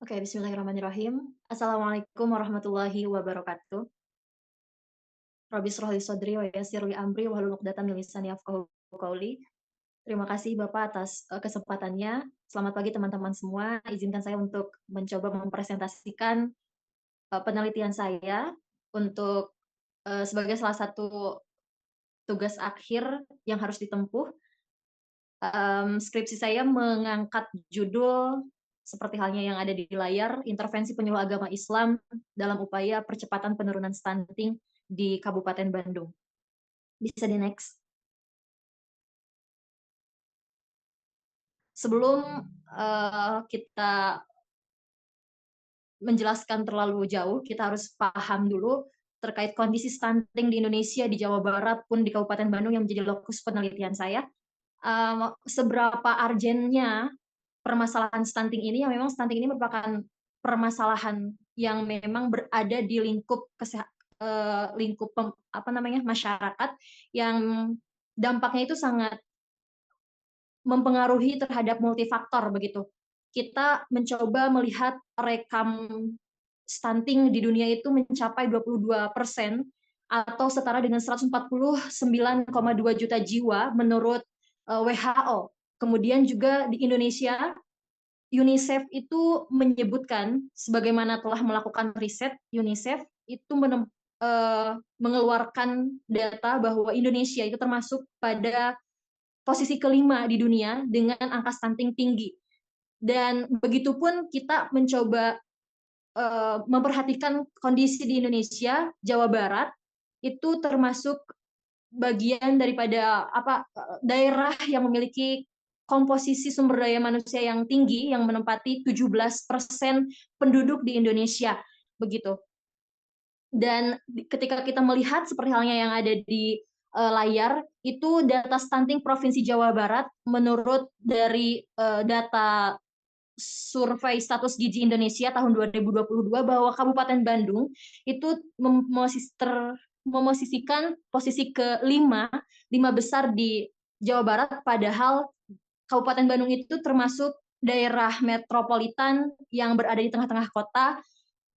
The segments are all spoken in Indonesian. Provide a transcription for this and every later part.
Oke, bismillahirrahmanirrahim. Assalamualaikum warahmatullahi wabarakatuh. Rabbi shrah li sodri wa yassir li amri wahlul 'uqdatam min lisani yafqahu qauli. Terima kasih Bapak atas kesempatannya. Selamat pagi teman-teman semua. Izinkan saya untuk mencoba mempresentasikan penelitian saya untuk sebagai salah satu tugas akhir yang harus ditempuh. Skripsi saya mengangkat judul seperti halnya yang ada di layar, intervensi penyuluh agama Islam dalam upaya percepatan penurunan stunting di Kabupaten Bandung. Bisa di-next. Sebelum kita menjelaskan terlalu jauh, kita harus paham dulu terkait kondisi stunting di Indonesia, di Jawa Barat pun di Kabupaten Bandung yang menjadi lokus penelitian saya. Seberapa urgent-nya permasalahan stunting ini, yang memang stunting ini merupakan permasalahan yang memang berada di lingkup masyarakat, yang dampaknya itu sangat mempengaruhi terhadap multifaktor begitu. Kita mencoba melihat rekam stunting di dunia itu mencapai 22% atau setara dengan 149,2 juta jiwa menurut WHO. Kemudian juga di Indonesia, UNICEF itu menyebutkan, sebagaimana telah melakukan riset, UNICEF itu mengeluarkan data bahwa Indonesia itu termasuk pada posisi kelima di dunia dengan angka stunting tinggi. Dan begitupun kita mencoba memperhatikan kondisi di Indonesia, Jawa Barat itu termasuk bagian daripada daerah yang memiliki komposisi sumber daya manusia yang tinggi, yang menempati 17% penduduk di Indonesia begitu. Dan ketika kita melihat seperti halnya yang ada di layar, itu data stunting Provinsi Jawa Barat menurut dari data survei status gizi Indonesia tahun 2022 bahwa Kabupaten Bandung itu memosisikan posisi kelima, lima besar di Jawa Barat, padahal Kabupaten Bandung itu termasuk daerah metropolitan yang berada di tengah-tengah kota,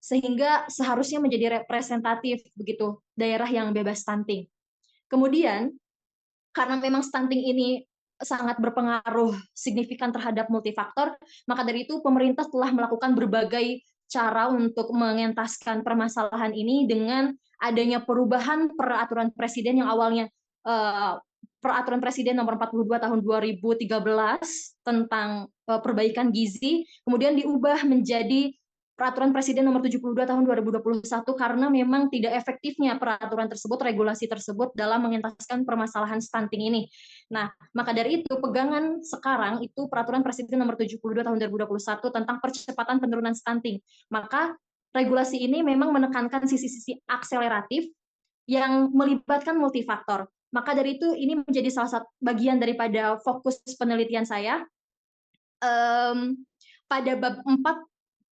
sehingga seharusnya menjadi representatif begitu daerah yang bebas stunting. Kemudian karena memang stunting ini sangat berpengaruh signifikan terhadap multifaktor, maka dari itu pemerintah telah melakukan berbagai cara untuk mengentaskan permasalahan ini dengan adanya perubahan peraturan presiden yang awalnya peraturan presiden nomor 42 tahun 2013 tentang perbaikan gizi, kemudian diubah menjadi Peraturan Presiden Nomor 72 Tahun 2021 karena memang tidak efektifnya peraturan tersebut, regulasi tersebut dalam mengentaskan permasalahan stunting ini. Nah, maka dari itu pegangan sekarang itu Peraturan Presiden Nomor 72 Tahun 2021 tentang percepatan penurunan stunting. Maka regulasi ini memang menekankan sisi-sisi akseleratif yang melibatkan multifaktor. Maka dari itu ini menjadi salah satu bagian daripada fokus penelitian saya. Pada bab 4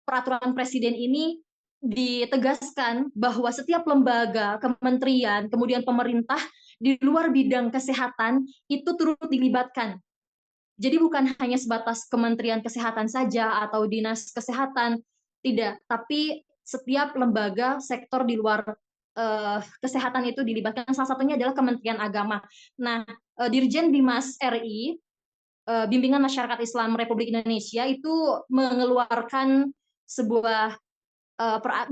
peraturan presiden ini ditegaskan bahwa setiap lembaga, kementerian, kemudian pemerintah di luar bidang kesehatan itu turut dilibatkan. Jadi bukan hanya sebatas Kementerian Kesehatan saja atau Dinas Kesehatan, tidak, tapi setiap lembaga sektor di luar kesehatan itu dilibatkan. Salah satunya adalah Kementerian Agama. Nah, Dirjen Bimas RI, Bimbingan Masyarakat Islam Republik Indonesia itu mengeluarkan sebuah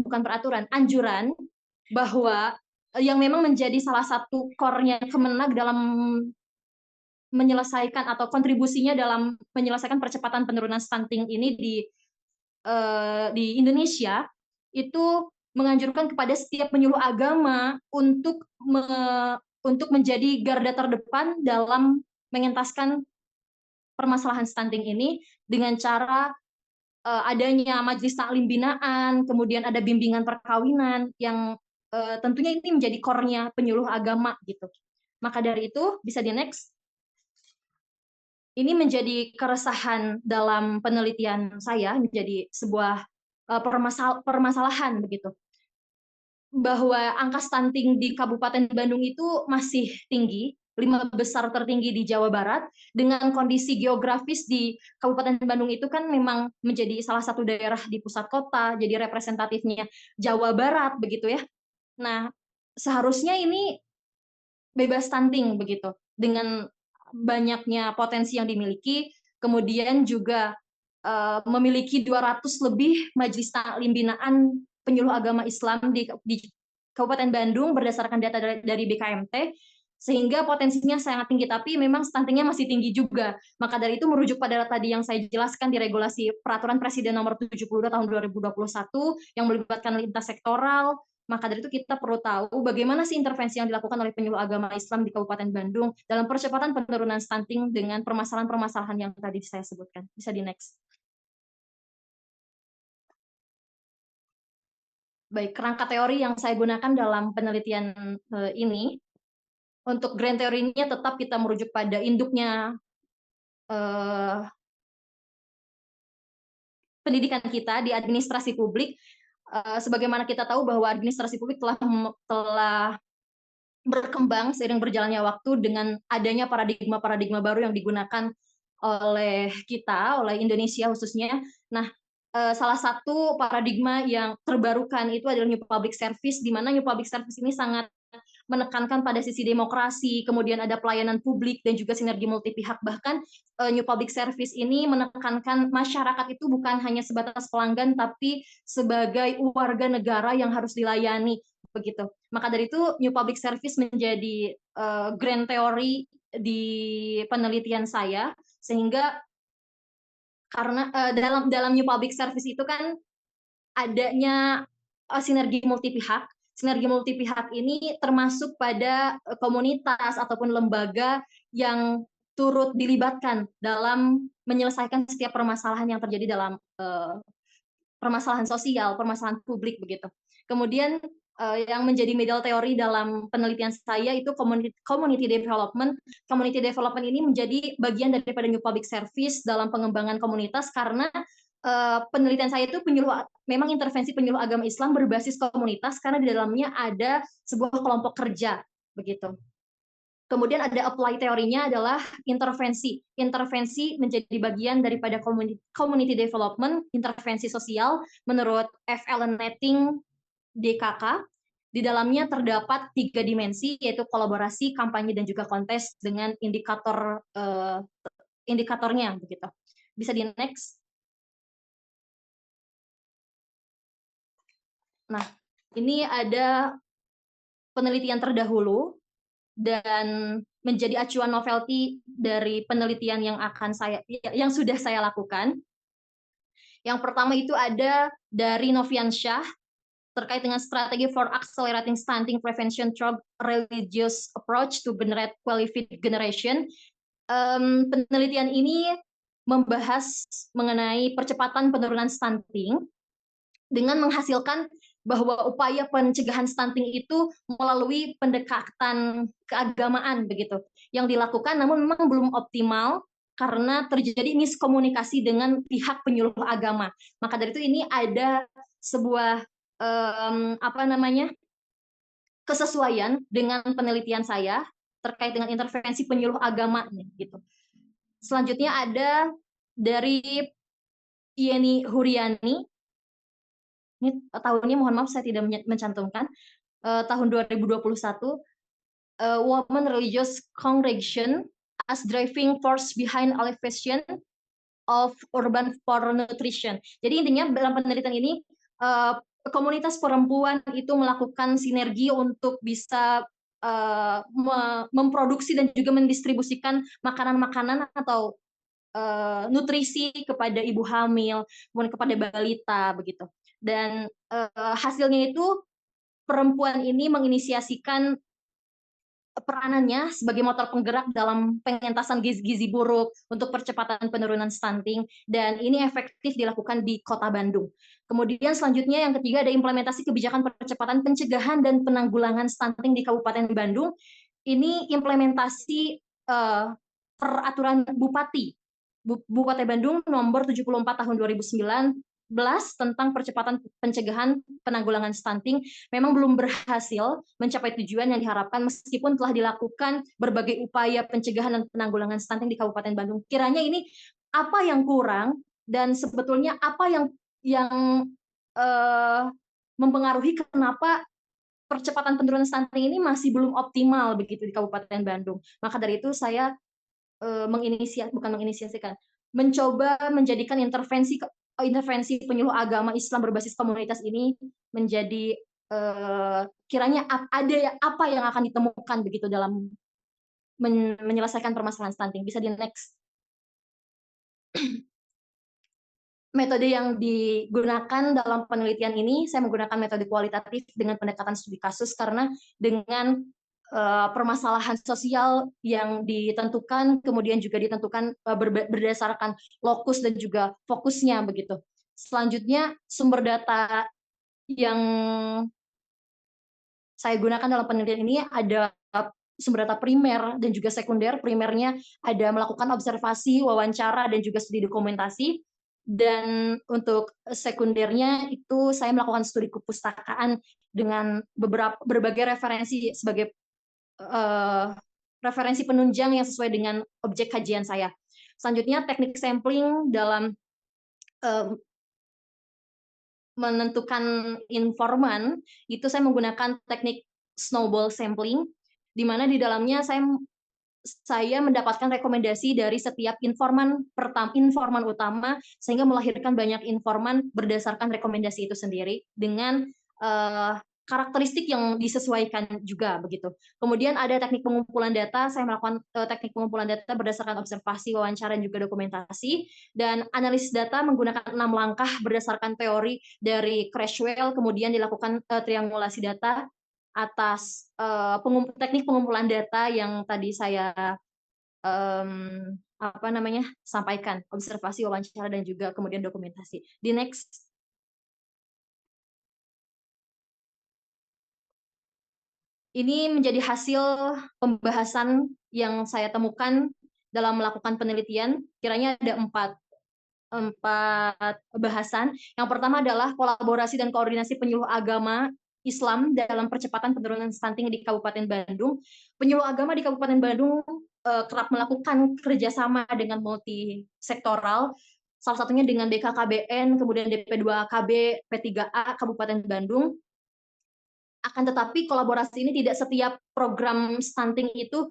bukan peraturan, anjuran bahwa yang memang menjadi salah satu core-nya Kemenag dalam menyelesaikan atau kontribusinya dalam menyelesaikan percepatan penurunan stunting ini di Indonesia itu menganjurkan kepada setiap penyuluh agama untuk menjadi garda terdepan dalam mengentaskan permasalahan stunting ini dengan cara adanya majelis taklim binaan, kemudian ada bimbingan perkawinan yang tentunya ini menjadi core-nya penyuluh agama gitu. Maka dari itu bisa di next. Ini menjadi keresahan dalam penelitian saya, menjadi sebuah permasalahan begitu, bahwa angka stunting di Kabupaten Bandung itu masih tinggi, 5 besar tertinggi di Jawa Barat, dengan kondisi geografis di Kabupaten Bandung itu kan memang menjadi salah satu daerah di pusat kota, jadi representatifnya Jawa Barat begitu ya. Nah, seharusnya ini bebas stunting begitu, dengan banyaknya potensi yang dimiliki, kemudian juga memiliki 200 lebih majelis taklim binaan penyuluh agama Islam di Kabupaten Bandung berdasarkan data dari BKMT, sehingga potensinya sangat tinggi, tapi memang stuntingnya masih tinggi juga. Maka dari itu merujuk pada tadi yang saya jelaskan di regulasi Peraturan Presiden Nomor 72 Tahun 2021 yang melibatkan lintas sektoral, maka dari itu kita perlu tahu bagaimana sih intervensi yang dilakukan oleh penyuluh agama Islam di Kabupaten Bandung dalam percepatan penurunan stunting dengan permasalahan-permasalahan yang tadi saya sebutkan. Bisa di next. Baik, kerangka teori yang saya gunakan dalam penelitian ini, untuk grand teorinya tetap kita merujuk pada induknya pendidikan kita di administrasi publik. Sebagaimana kita tahu bahwa administrasi publik telah berkembang seiring berjalannya waktu dengan adanya paradigma-paradigma baru yang digunakan oleh kita, oleh Indonesia khususnya. Nah, salah satu paradigma yang terbarukan itu adalah New Public Service, di mana New Public Service ini sangat menekankan pada sisi demokrasi, kemudian ada pelayanan publik dan juga sinergi multi pihak. Bahkan New Public Service ini menekankan masyarakat itu bukan hanya sebatas pelanggan, tapi sebagai warga negara yang harus dilayani begitu. Maka dari itu New Public Service menjadi grand teori di penelitian saya, sehingga karena dalam New Public Service itu kan adanya sinergi multi pihak. Sinergi multi pihak ini termasuk pada komunitas ataupun lembaga yang turut dilibatkan dalam menyelesaikan setiap permasalahan yang terjadi dalam permasalahan sosial, permasalahan publik begitu. Kemudian yang menjadi medial teori dalam penelitian saya itu community development. Community development ini menjadi bagian daripada New Public Service dalam pengembangan komunitas, karena penelitian saya itu memang intervensi penyuluh agama Islam berbasis komunitas, karena di dalamnya ada sebuah kelompok kerja begitu. Kemudian ada apply teorinya adalah intervensi. Intervensi menjadi bagian daripada community development, intervensi sosial menurut F. Allen Netting, DKK. Di dalamnya terdapat 3 dimensi, yaitu kolaborasi, kampanye, dan juga kontes dengan indikatornya begitu. Bisa di next. Nah, ini ada penelitian terdahulu dan menjadi acuan novelty dari penelitian yang sudah saya lakukan. Yang pertama itu ada dari Novian Shah terkait dengan strategi for accelerating stunting prevention through religious approach to generate qualified generation. Penelitian ini membahas mengenai percepatan penurunan stunting dengan menghasilkan bahwa upaya pencegahan stunting itu melalui pendekatan keagamaan begitu yang dilakukan, namun memang belum optimal karena terjadi miskomunikasi dengan pihak penyuluh agama. Maka dari itu ini ada sebuah kesesuaian dengan penelitian saya terkait dengan intervensi penyuluh agama gitu. Selanjutnya ada dari Yeni Huriani. Ini tahunnya mohon maaf saya tidak mencantumkan, tahun 2021, Women Religious Congregation as Driving Force Behind Elevation of Urban for Nutrition. Jadi intinya dalam penelitian ini komunitas perempuan itu melakukan sinergi untuk bisa memproduksi dan juga mendistribusikan makanan-makanan atau nutrisi kepada ibu hamil, kemudian kepada balita begitu. Dan hasilnya itu perempuan ini menginisiasikan peranannya sebagai motor penggerak dalam pengentasan gizi buruk untuk percepatan penurunan stunting, dan ini efektif dilakukan di Kota Bandung. Kemudian selanjutnya yang ketiga ada implementasi kebijakan percepatan pencegahan dan penanggulangan stunting di Kabupaten Bandung. Ini implementasi peraturan Bupati Bandung nomor 74 tahun 2009 tentang percepatan pencegahan penanggulangan stunting memang belum berhasil mencapai tujuan yang diharapkan meskipun telah dilakukan berbagai upaya pencegahan dan penanggulangan stunting di Kabupaten Bandung. Kiranya ini apa yang kurang dan sebetulnya apa yang mempengaruhi kenapa percepatan penurunan stunting ini masih belum optimal begitu di Kabupaten Bandung. Maka dari itu saya mencoba menjadikan intervensi penyuluh agama Islam berbasis komunitas ini menjadi kiranya ada apa yang akan ditemukan begitu dalam menyelesaikan permasalahan stunting. Bisa di next. Metode yang digunakan dalam penelitian ini, saya menggunakan metode kualitatif dengan pendekatan studi kasus karena dengan permasalahan sosial yang ditentukan, kemudian juga ditentukan berdasarkan lokus dan juga fokusnya begitu. Selanjutnya sumber data yang saya gunakan dalam penelitian ini ada sumber data primer dan juga sekunder. Primernya ada melakukan observasi, wawancara, dan juga studi dokumentasi. Dan untuk sekundernya itu saya melakukan studi kepustakaan dengan berbagai referensi sebagai referensi penunjang yang sesuai dengan objek kajian saya. Selanjutnya teknik sampling dalam menentukan informan itu saya menggunakan teknik snowball sampling, di mana di dalamnya saya mendapatkan rekomendasi dari setiap informan utama sehingga melahirkan banyak informan berdasarkan rekomendasi itu sendiri dengan karakteristik yang disesuaikan juga begitu. Kemudian ada teknik pengumpulan data, saya melakukan teknik pengumpulan data berdasarkan observasi, wawancara, dan juga dokumentasi, dan analisis data menggunakan 6 langkah berdasarkan teori dari Creswell, kemudian dilakukan triangulasi data atas teknik pengumpulan data yang tadi saya sampaikan, observasi, wawancara, dan juga kemudian dokumentasi. Di next. Ini menjadi hasil pembahasan yang saya temukan dalam melakukan penelitian. Kiranya ada empat bahasan. Yang pertama adalah kolaborasi dan koordinasi penyuluh agama Islam dalam percepatan penurunan stunting di Kabupaten Bandung. Penyuluh agama di Kabupaten Bandung kerap melakukan kerjasama dengan multisektoral, salah satunya dengan BKKBN, kemudian DP2KB, P3A Kabupaten Bandung. Akan tetapi kolaborasi ini tidak setiap program stunting itu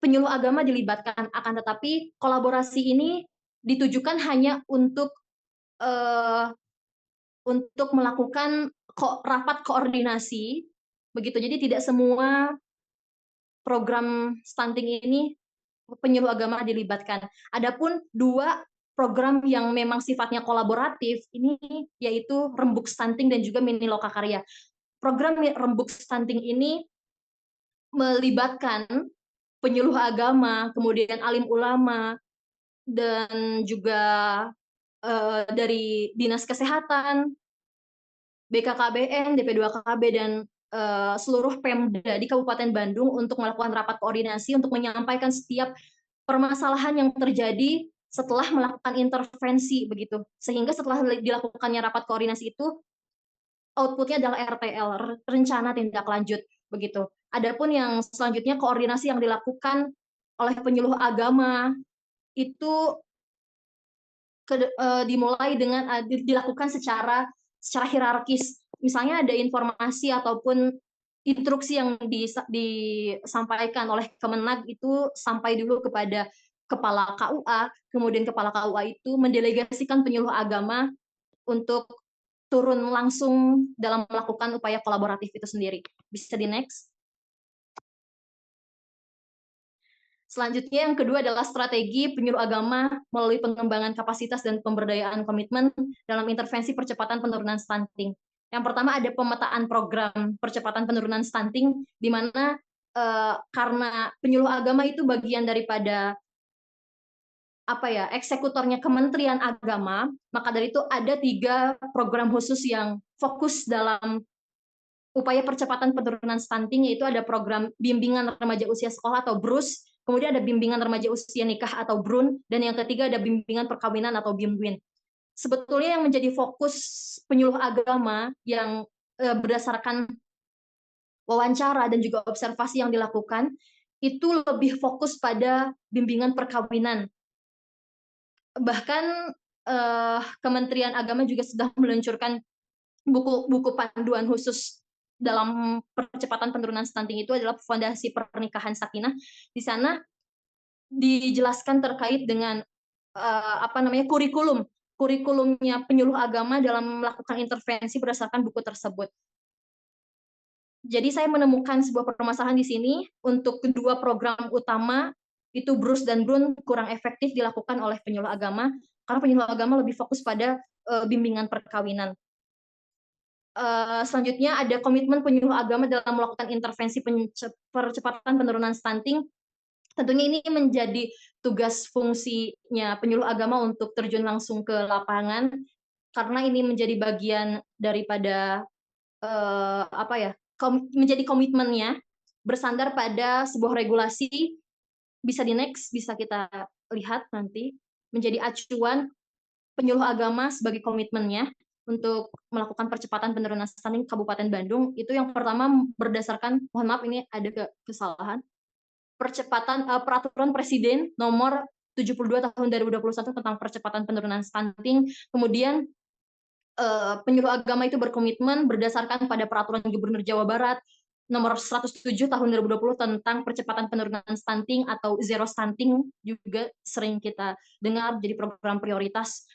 penyuluh agama dilibatkan. Akan tetapi kolaborasi ini ditujukan hanya untuk melakukan rapat koordinasi, begitu. Jadi tidak semua program stunting ini penyuluh agama dilibatkan. Adapun 2 program yang memang sifatnya kolaboratif ini yaitu Rembuk Stunting dan juga Mini Lokakarya. Program Rembuk Stunting ini melibatkan penyuluh agama, kemudian alim ulama, dan juga dari Dinas Kesehatan, BKKBN, DP2KB, dan seluruh Pemda di Kabupaten Bandung untuk melakukan rapat koordinasi untuk menyampaikan setiap permasalahan yang terjadi setelah melakukan intervensi begitu. Sehingga setelah dilakukannya rapat koordinasi itu outputnya adalah RTL, rencana tindak lanjut begitu. Adapun yang selanjutnya koordinasi yang dilakukan oleh penyuluh agama itu dimulai dengan dilakukan secara hierarkis. Misalnya ada informasi ataupun instruksi yang disampaikan oleh Kemenag itu sampai dulu kepada kepala KUA, kemudian kepala KUA itu mendelegasikan penyuluh agama untuk turun langsung dalam melakukan upaya kolaboratif itu sendiri. Bisa di next. Selanjutnya yang kedua adalah strategi penyuluh agama melalui pengembangan kapasitas dan pemberdayaan komitmen dalam intervensi percepatan penurunan stunting. Yang pertama ada pemetaan program percepatan penurunan stunting, di mana karena penyuluh agama itu bagian daripada eksekutornya Kementerian Agama, maka dari itu ada 3 program khusus yang fokus dalam upaya percepatan penurunan stunting, yaitu ada program bimbingan remaja usia sekolah atau BRUS, kemudian ada bimbingan remaja usia nikah atau BRUN, dan yang ketiga ada bimbingan perkawinan atau BIMWIN. sebetulnya yang menjadi fokus penyuluh agama yang berdasarkan wawancara dan juga observasi yang dilakukan itu lebih fokus pada bimbingan perkawinan. Bahkan Kementerian Agama juga sudah meluncurkan buku panduan khusus dalam percepatan penurunan stunting, itu adalah Fondasi Pernikahan Sakinah. Di sana dijelaskan terkait dengan kurikulumnya penyuluh agama dalam melakukan intervensi berdasarkan buku tersebut. Jadi saya menemukan sebuah permasalahan di sini untuk kedua program utama itu BRUS dan BRUN kurang efektif dilakukan oleh penyuluh agama karena penyuluh agama lebih fokus pada bimbingan perkawinan. Selanjutnya ada komitmen penyuluh agama dalam melakukan intervensi percepatan penurunan stunting. Tentunya ini menjadi tugas fungsinya penyuluh agama untuk terjun langsung ke lapangan karena ini menjadi bagian daripada menjadi komitmennya bersandar pada sebuah regulasi. Bisa di next, bisa kita lihat nanti, menjadi acuan penyuluh agama sebagai komitmennya untuk melakukan percepatan penurunan stunting Kabupaten Bandung. Itu yang pertama berdasarkan, mohon maaf ini ada kesalahan, peraturan Presiden nomor 72 tahun 2021 tentang percepatan penurunan stunting. Kemudian penyuluh agama itu berkomitmen berdasarkan pada peraturan Gubernur Jawa Barat nomor 107 tahun 2020 tentang percepatan penurunan stunting atau zero stunting, juga sering kita dengar jadi program prioritas.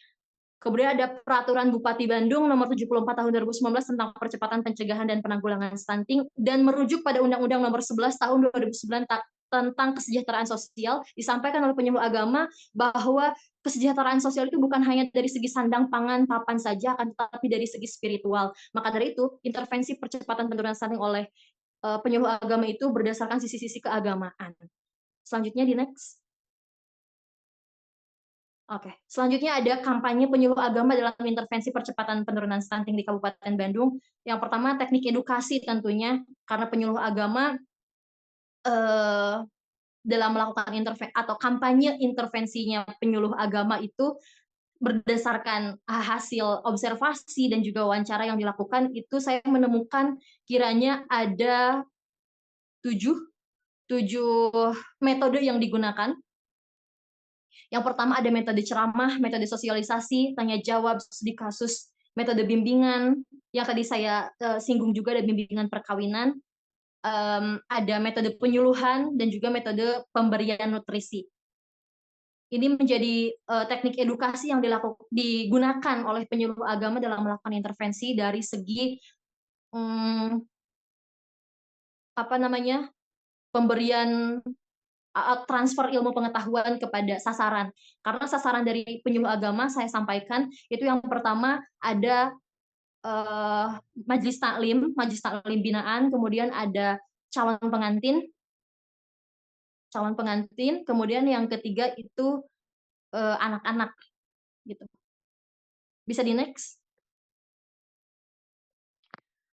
Kemudian ada peraturan Bupati Bandung nomor 74 tahun 2019 tentang percepatan pencegahan dan penanggulangan stunting dan merujuk pada Undang-Undang nomor 11 tahun 2009 tentang kesejahteraan sosial. Disampaikan oleh penyuluh agama bahwa kesejahteraan sosial itu bukan hanya dari segi sandang, pangan, papan saja, akan tetapi dari segi spiritual. Maka dari itu, intervensi percepatan penurunan stunting oleh penyuluh agama itu berdasarkan sisi-sisi keagamaan. Selanjutnya di next. Oke, selanjutnya ada kampanye penyuluh agama dalam intervensi percepatan penurunan stunting di Kabupaten Bandung. Yang pertama teknik edukasi tentunya, karena penyuluh agama dalam melakukan intervensi atau kampanye intervensinya penyuluh agama itu berdasarkan hasil observasi dan juga wawancara yang dilakukan, itu saya menemukan kiranya ada 7 metode yang digunakan. Yang pertama ada metode ceramah, metode sosialisasi, tanya jawab, studi kasus, metode bimbingan, yang tadi saya singgung juga ada bimbingan perkawinan, ada metode penyuluhan, dan juga metode pemberian nutrisi. Ini menjadi teknik edukasi yang digunakan oleh penyuluh agama dalam melakukan intervensi dari segi pemberian transfer ilmu pengetahuan kepada sasaran. Karena sasaran dari penyuluh agama saya sampaikan itu yang pertama ada majelis taklim binaan, kemudian ada calon pengantin, kemudian yang ketiga itu anak-anak gitu. Bisa di next.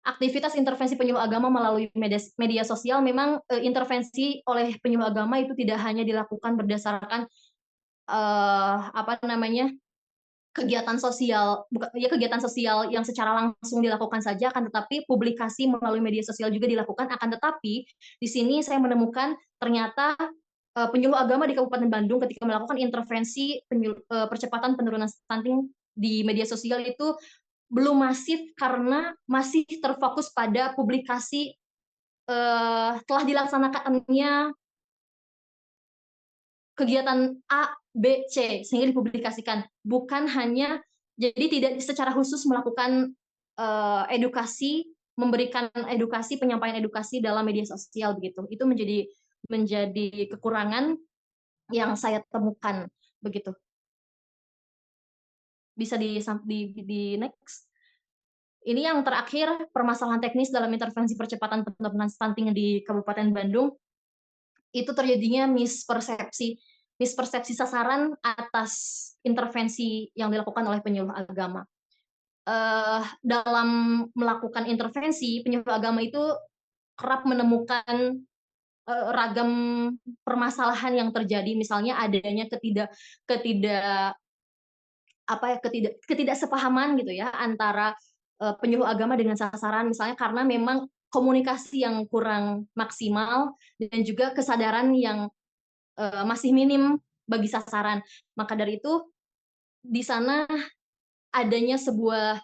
Aktivitas intervensi penyuluh agama melalui media sosial, memang intervensi oleh penyuluh agama itu tidak hanya dilakukan berdasarkan kegiatan sosial yang secara langsung dilakukan saja, akan tetapi publikasi melalui media sosial juga dilakukan. Akan tetapi di sini saya menemukan ternyata penyuluh agama di Kabupaten Bandung ketika melakukan intervensi percepatan penurunan stunting di media sosial itu belum masif karena masih terfokus pada publikasi telah dilaksanakannya kegiatan A, B, C sehingga dipublikasikan. Bukan hanya, jadi tidak secara khusus melakukan edukasi, memberikan edukasi, penyampaian edukasi dalam media sosial begitu. Itu menjadi kekurangan yang saya temukan begitu. Bisa di next. Ini yang terakhir, permasalahan teknis dalam intervensi percepatan penurunan stunting di Kabupaten Bandung. Itu terjadinya mispersepsi sasaran atas intervensi yang dilakukan oleh penyuluh agama. Dalam melakukan intervensi, penyuluh agama itu kerap menemukan ragam permasalahan yang terjadi, misalnya adanya apa ya, ketidaksepahaman gitu ya antara, penyuluh agama dengan sasaran, misalnya karena memang komunikasi yang kurang maksimal dan juga kesadaran yang, masih minim bagi sasaran. Maka dari itu, di sana adanya sebuah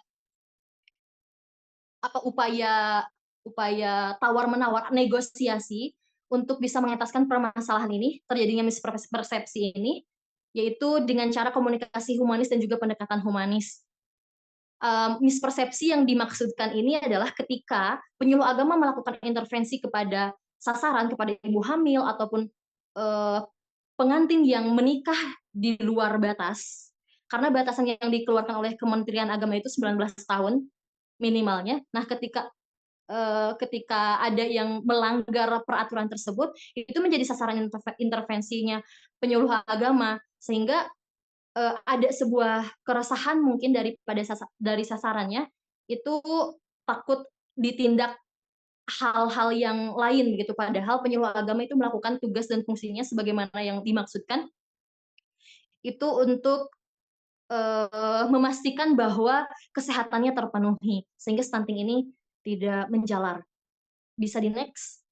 upaya upaya tawar-menawar, negosiasi untuk bisa mengentaskan permasalahan ini, terjadinya mispersepsi ini, yaitu dengan cara komunikasi humanis dan juga pendekatan humanis. Mispersepsi yang dimaksudkan ini adalah ketika penyuluh agama melakukan intervensi kepada sasaran, kepada ibu hamil ataupun, eee, pengantin yang menikah di luar batas, karena batasan yang dikeluarkan oleh Kementerian Agama itu 19 tahun minimalnya. Nah, ketika ada yang melanggar peraturan tersebut, itu menjadi sasaran intervensinya penyuluh agama, sehingga ada sebuah keresahan mungkin dari sasarannya, itu takut ditindak hal-hal yang lain gitu, padahal penyuluh agama itu melakukan tugas dan fungsinya sebagaimana yang dimaksudkan, itu untuk, memastikan bahwa kesehatannya terpenuhi, sehingga stunting ini tidak menjalar. Bisa di-next.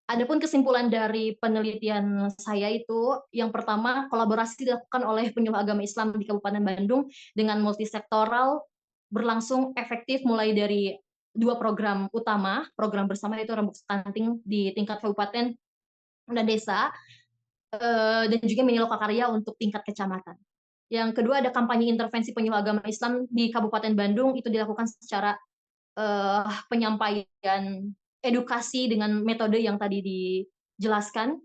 Adapun kesimpulan dari penelitian saya itu, yang pertama kolaborasi dilakukan oleh penyuluh agama Islam di Kabupaten Bandung dengan multisektoral, berlangsung efektif mulai dari 2 program utama, program bersama yaitu rembuk stunting di tingkat kabupaten dan desa, dan juga mini lokakarya untuk tingkat kecamatan. Yang kedua ada kampanye intervensi penyuluh agama Islam di Kabupaten Bandung, itu dilakukan secara penyampaian edukasi dengan metode yang tadi dijelaskan,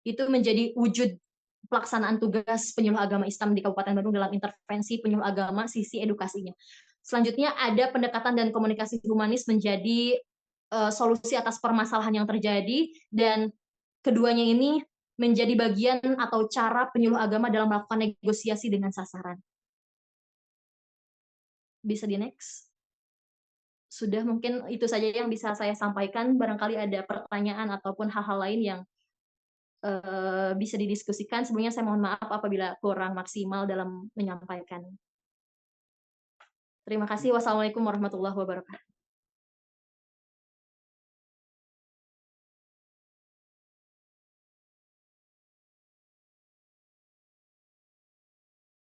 itu menjadi wujud pelaksanaan tugas penyuluh agama Islam di Kabupaten Bandung dalam intervensi penyuluh agama sisi edukasinya. Selanjutnya ada pendekatan dan komunikasi humanis menjadi solusi atas permasalahan yang terjadi, dan keduanya ini menjadi bagian atau cara penyuluh agama dalam melakukan negosiasi dengan sasaran. Bisa di-next. Sudah, mungkin itu saja yang bisa saya sampaikan, barangkali ada pertanyaan ataupun hal-hal lain yang, bisa didiskusikan. Sebelumnya saya mohon maaf apabila kurang maksimal dalam menyampaikan. Terima kasih. Wassalamualaikum warahmatullahi wabarakatuh.